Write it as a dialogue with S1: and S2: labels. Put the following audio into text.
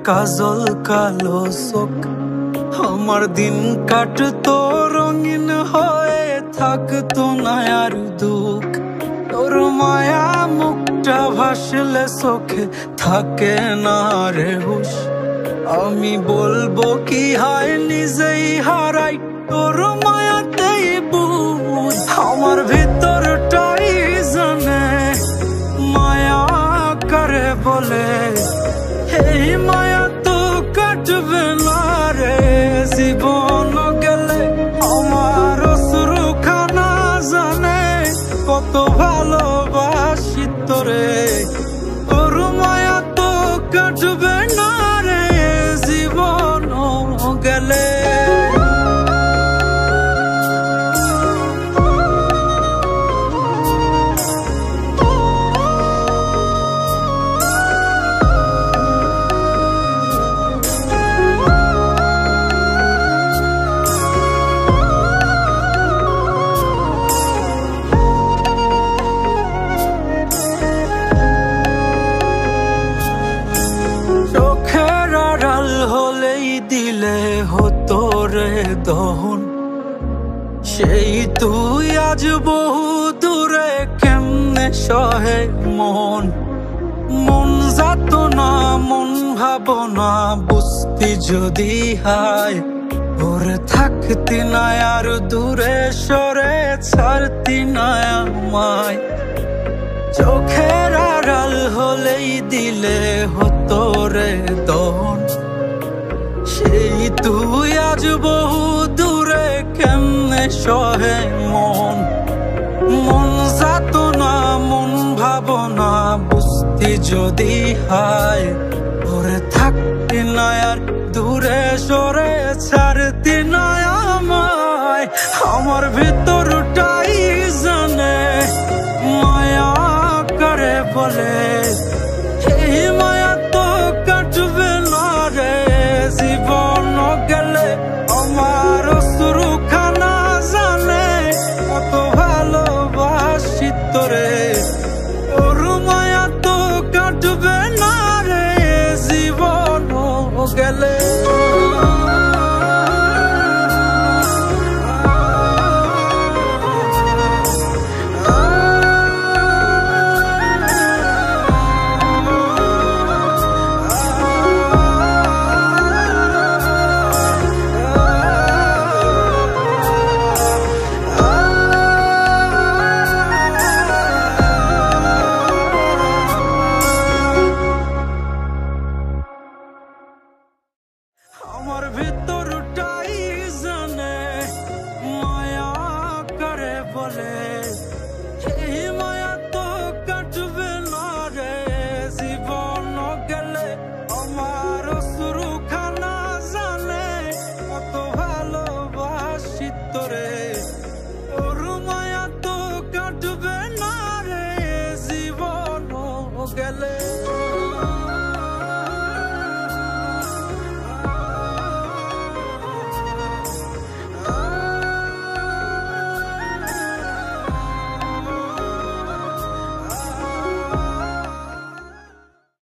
S1: কাজল কালো চোখ আমার দিন কাটতো রঙিন হয়ে থাকতো না আর দুঃখ তোর মায়া মুখটা ভাসলে চোখে থাকে না রে হুশ আমি বলবো কি হয় নিজেই হারাই তোর মায়াতেই বুঝ আমার ভিতরটাই জানে মায়া করে বলে এই মায়া তো কাটবে না রে জীবন গেলে আমার অশ্রুখানা জানে কত ভালোবাসি তোরে তোর মায়া তো কাটবে না রে জীবন গেলে হলেই দিলে হতো রে দহন সেই তুই আজ বহু দূরে কেমনে সহে মন মন যাত না মন ভাবনা বুঝতি যদি হায় ওরে থাকতি না আর দূরে সরে ছাড়তি না আমায় চোখের আড়াল হলেই দিলে হতো রে দহন সেই তুই আজ বহু দূরে কেমনে সহে মন মন যাত না মন ভাবনা বুঝতি যদি হায় ওরে থাকতি না আর দূরে সরে ছাড়তি না আমায় আমার ভিতরটাই জানে মায়া করে বলে এই মায়া তো কাটবে না রে জীবন গেলে আমার অশ্রুখানা জানে কত ভালোবাসি তোরে তোর মায়া তো কাটবে না রে জীবন গেলে